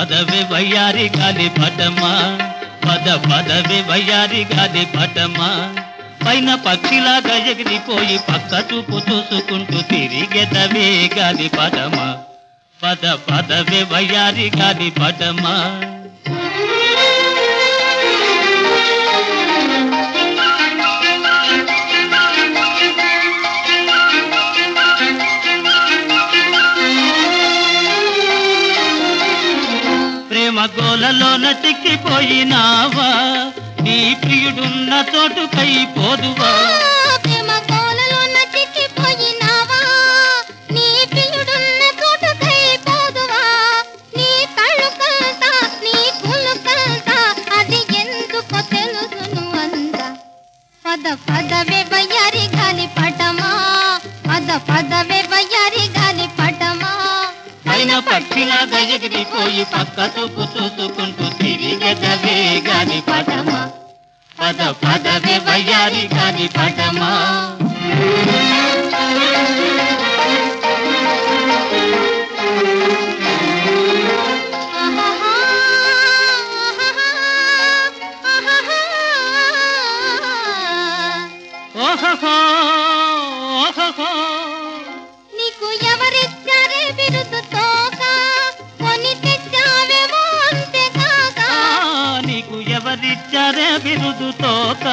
పదవి వయ్యారి గాలి పటమా పదవి వయ్యారి గాలి పటమా పైన పక్షిలాగా ఎగిరిపోయి పక్క చూపు చూసుకుంటూ తిరిగెదవే గాలి పటమా పదవి వయ్యారి గాలి పటమా ప్రేమ గోలలోన చిక్కిపోయినావా నీ ప్రియుడున్న చోటుకై పోదువా ప్రేమ గోలలోన చిక్కిపోయినావా నీ ప్రియుడున్న చోటుకై పోదువా నీ కళ్ళు కల్తా నీ కుళ్ళు కల్తా అది ఎందుకో తెలుసును అంత పదవే వయ్యారి గాలి పటమా పదవే వయ్యారి గాలి పటమా పైన పక్షిలాగా ఎగిరిపోయి పక్క చూపు చూసుకుంటూ తిరిగెదవే గాలి పటమా పదవే వయ్యారి గాలి పటమా ఓహో ఓహో నీకు ఎవరిచ్చారే బిరుదు తోక కొని తెచ్చావేమో అంతేకాక నీకు ఎవరిచ్చారే బిరుదు తోక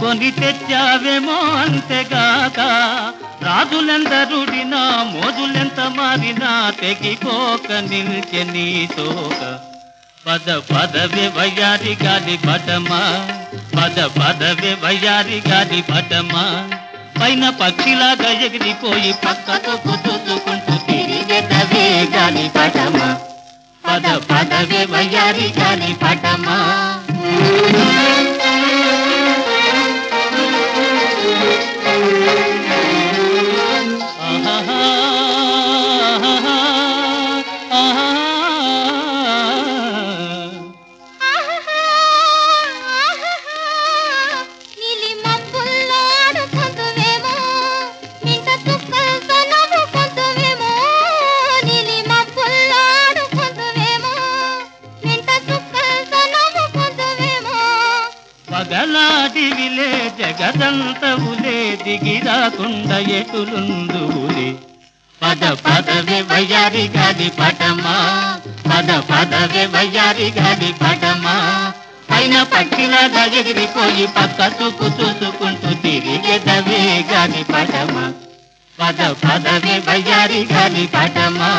కొని తెచ్చావేమో అంతేగాక రాజులెందరుడినా మోజులెంత మారినా తెగిపోక నిల్చె నీ తోక పదవే వయ్యారి గాలి పటమా పదవే వయ్యారి గాలి పటమా పైన పక్షిలాగా ఎగిరిపోయి పక్కతో చూసుకుంటూ తిరిగెదవే గాలి పటమా పదవే వయ్యారి గాలి పటమా పగలాడివిలే జగదంతవులే దిగిరాకుండా ఎటులుందువులే పదవే వయ్యారి గాలి పటమా పదవే వయ్యారి గాలి పటమా పైన పక్షిలాగా ఎగిరిపోయి పక్క చూపు చూసుకుంటూ తిరిగెదవే గాలి పటమా పదవే వయ్యారి గాలి పటమా